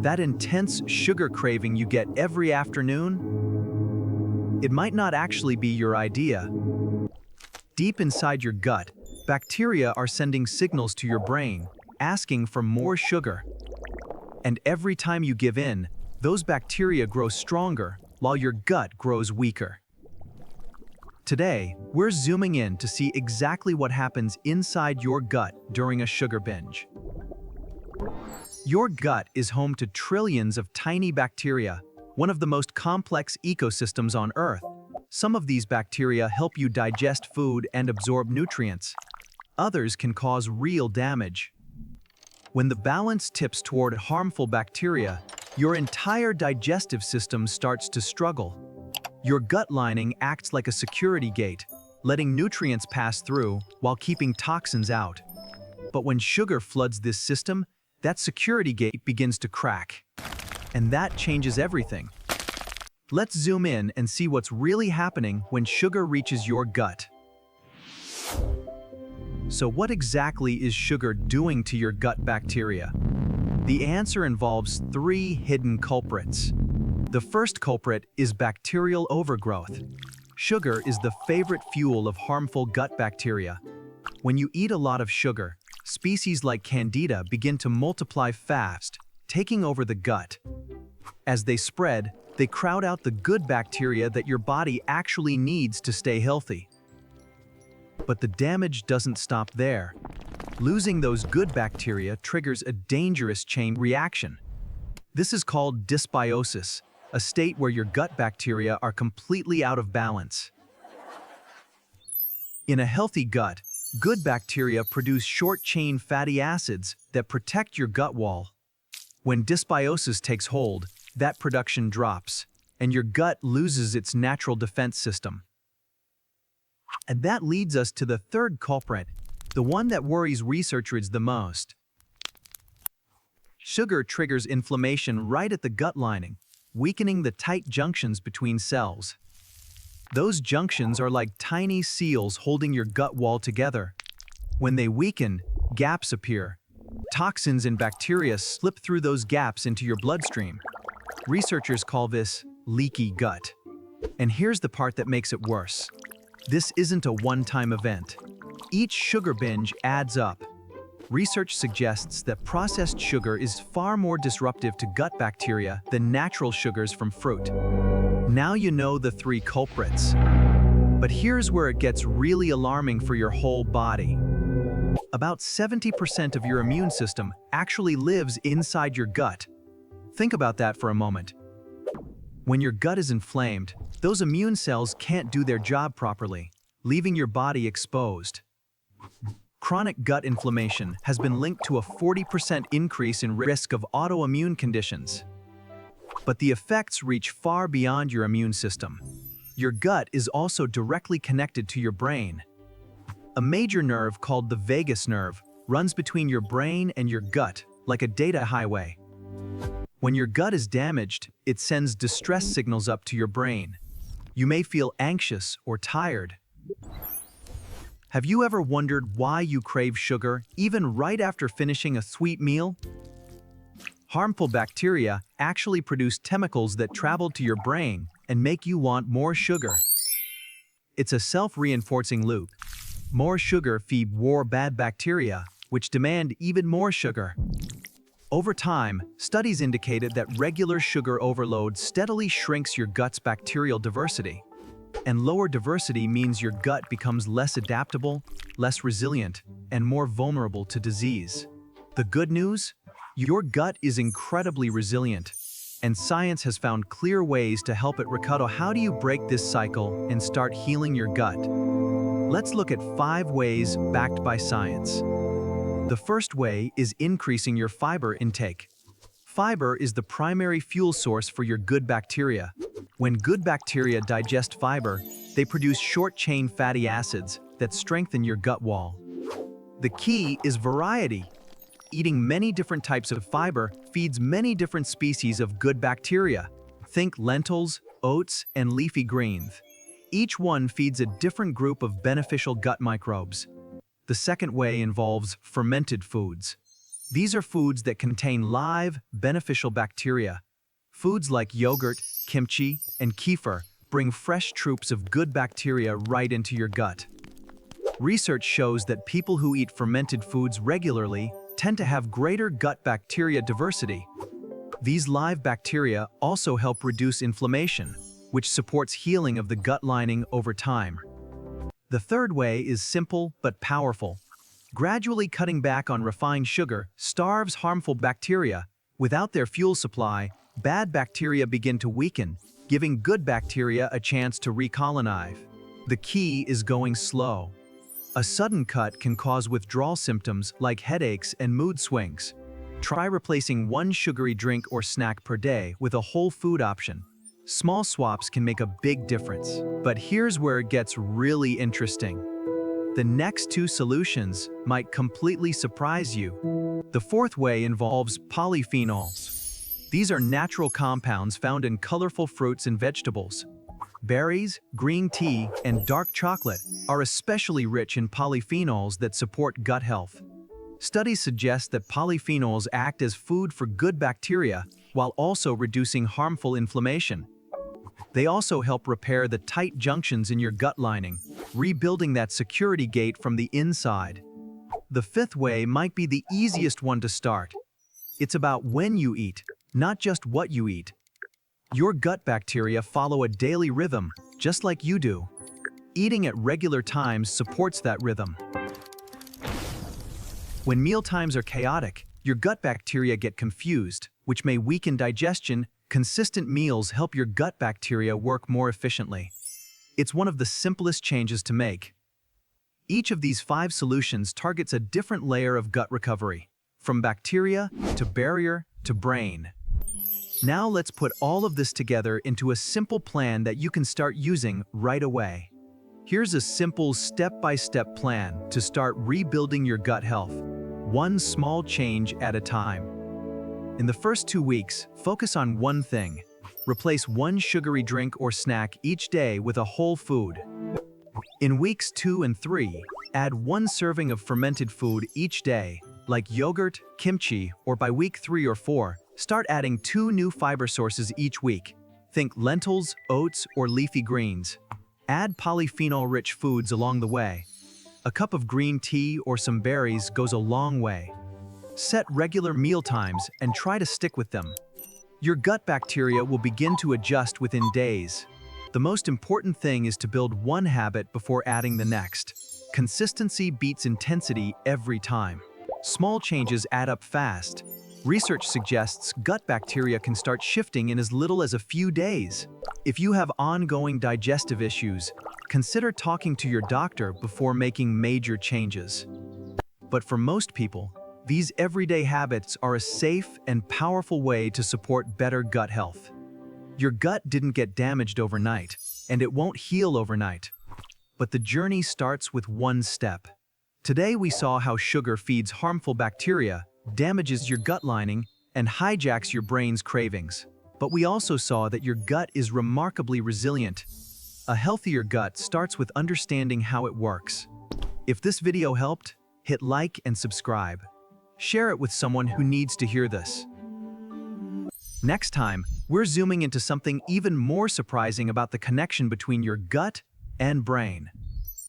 That intense sugar craving you get every afternoon? It might not actually be your idea. Deep inside your gut, bacteria are sending signals to your brain, asking for more sugar. And every time you give in, those bacteria grow stronger while your gut grows weaker. Today, we're zooming in to see exactly what happens inside your gut during a sugar binge. Your gut is home to trillions of tiny bacteria, one of the most complex ecosystems on Earth. Some of these bacteria help you digest food and absorb nutrients. Others can cause real damage. When the balance tips toward harmful bacteria, your entire digestive system starts to struggle. Your gut lining acts like a security gate, letting nutrients pass through while keeping toxins out. But when sugar floods this system, that security gate begins to crack. And that changes everything. Let's zoom in and see what's really happening when sugar reaches your gut. So what exactly is sugar doing to your gut bacteria? The answer involves three hidden culprits. The first culprit is bacterial overgrowth. Sugar is the favorite fuel of harmful gut bacteria. When you eat a lot of sugar, species like Candida begin to multiply fast, taking over the gut. As they spread, they crowd out the good bacteria that your body actually needs to stay healthy. But the damage doesn't stop there. Losing those good bacteria triggers a dangerous chain reaction. This is called dysbiosis, a state where your gut bacteria are completely out of balance. In a healthy gut, good bacteria produce short-chain fatty acids that protect your gut wall. When dysbiosis takes hold, that production drops, and your gut loses its natural defense system. And that leads us to the third culprit, the one that worries researchers the most. Sugar triggers inflammation right at the gut lining, weakening the tight junctions between cells. Those junctions are like tiny seals holding your gut wall together. When they weaken, gaps appear. Toxins and bacteria slip through those gaps into your bloodstream. Researchers call this leaky gut. And here's the part that makes it worse. This isn't a one-time event. Each sugar binge adds up. Research suggests that processed sugar is far more disruptive to gut bacteria than natural sugars from fruit. Now you know the three culprits. But here's where it gets really alarming for your whole body. About 70% of your immune system actually lives inside your gut. Think about that for a moment. When your gut is inflamed, those immune cells can't do their job properly, leaving your body exposed. Chronic gut inflammation has been linked to a 40% increase in risk of autoimmune conditions. But the effects reach far beyond your immune system. Your gut is also directly connected to your brain. A major nerve called the vagus nerve runs between your brain and your gut, like a data highway. When your gut is damaged, it sends distress signals up to your brain. You may feel anxious or tired. Have you ever wondered why you crave sugar even right after finishing a sweet meal? Harmful bacteria actually produce chemicals that travel to your brain and make you want more sugar. It's a self-reinforcing loop. More sugar feeds more bad bacteria, which demand even more sugar. Over time, studies indicated that regular sugar overload steadily shrinks your gut's bacterial diversity. And lower diversity means your gut becomes less adaptable, less resilient, and more vulnerable to disease. The good news? Your gut is incredibly resilient, and science has found clear ways to help it recover. How do you break this cycle and start healing your gut? Let's look at 5 ways backed by science. The first way is increasing your fiber intake. Fiber is the primary fuel source for your good bacteria. When good bacteria digest fiber, they produce short-chain fatty acids that strengthen your gut wall. The key is variety. Eating many different types of fiber feeds many different species of good bacteria. Think lentils, oats, and leafy greens. Each one feeds a different group of beneficial gut microbes. The second way involves fermented foods. These are foods that contain live, beneficial bacteria. Foods like yogurt, kimchi, and kefir bring fresh troops of good bacteria right into your gut. Research shows that people who eat fermented foods regularly tend to have greater gut bacteria diversity. These live bacteria also help reduce inflammation, which supports healing of the gut lining over time. The third way is simple but powerful. Gradually cutting back on refined sugar starves harmful bacteria. Without their fuel supply, bad bacteria begin to weaken, giving good bacteria a chance to recolonize. The key is going slow. A sudden cut can cause withdrawal symptoms like headaches and mood swings. Try replacing one sugary drink or snack per day with a whole food option. Small swaps can make a big difference. But here's where it gets really interesting. The next two solutions might completely surprise you. The fourth way involves polyphenols. These are natural compounds found in colorful fruits and vegetables. Berries, green tea, and dark chocolate are especially rich in polyphenols that support gut health. Studies suggest that polyphenols act as food for good bacteria while also reducing harmful inflammation. They also help repair the tight junctions in your gut lining, rebuilding that security gate from the inside. The fifth way might be the easiest one to start. It's about when you eat, not just what you eat. Your gut bacteria follow a daily rhythm, just like you do. Eating at regular times supports that rhythm. When meal times are chaotic, your gut bacteria get confused, which may weaken digestion. Consistent meals help your gut bacteria work more efficiently. It's one of the simplest changes to make. Each of these 5 solutions targets a different layer of gut recovery, from bacteria to barrier to brain. Now let's put all of this together into a simple plan that you can start using right away. Here's a simple step-by-step plan to start rebuilding your gut health, one small change at a time. In the first 2 weeks, focus on one thing. Replace one sugary drink or snack each day with a whole food. In weeks 2 and 3, add 1 serving of fermented food each day, like yogurt, kimchi, or by week 3 or 4, start adding 2 new fiber sources each week. Think lentils, oats, or leafy greens. Add polyphenol-rich foods along the way. A cup of green tea or some berries goes a long way. Set regular meal times and try to stick with them. Your gut bacteria will begin to adjust within days. The most important thing is to build one habit before adding the next. Consistency beats intensity every time. Small changes add up fast. Research suggests gut bacteria can start shifting in as little as a few days. If you have ongoing digestive issues, consider talking to your doctor before making major changes. But for most people, these everyday habits are a safe and powerful way to support better gut health. Your gut didn't get damaged overnight, and it won't heal overnight. But the journey starts with one step. Today we saw how sugar feeds harmful bacteria, damages your gut lining, and hijacks your brain's cravings. But we also saw that your gut is remarkably resilient. A healthier gut starts with understanding how it works. If this video helped, hit like and subscribe. Share it with someone who needs to hear this. Next time, we're zooming into something even more surprising about the connection between your gut and brain.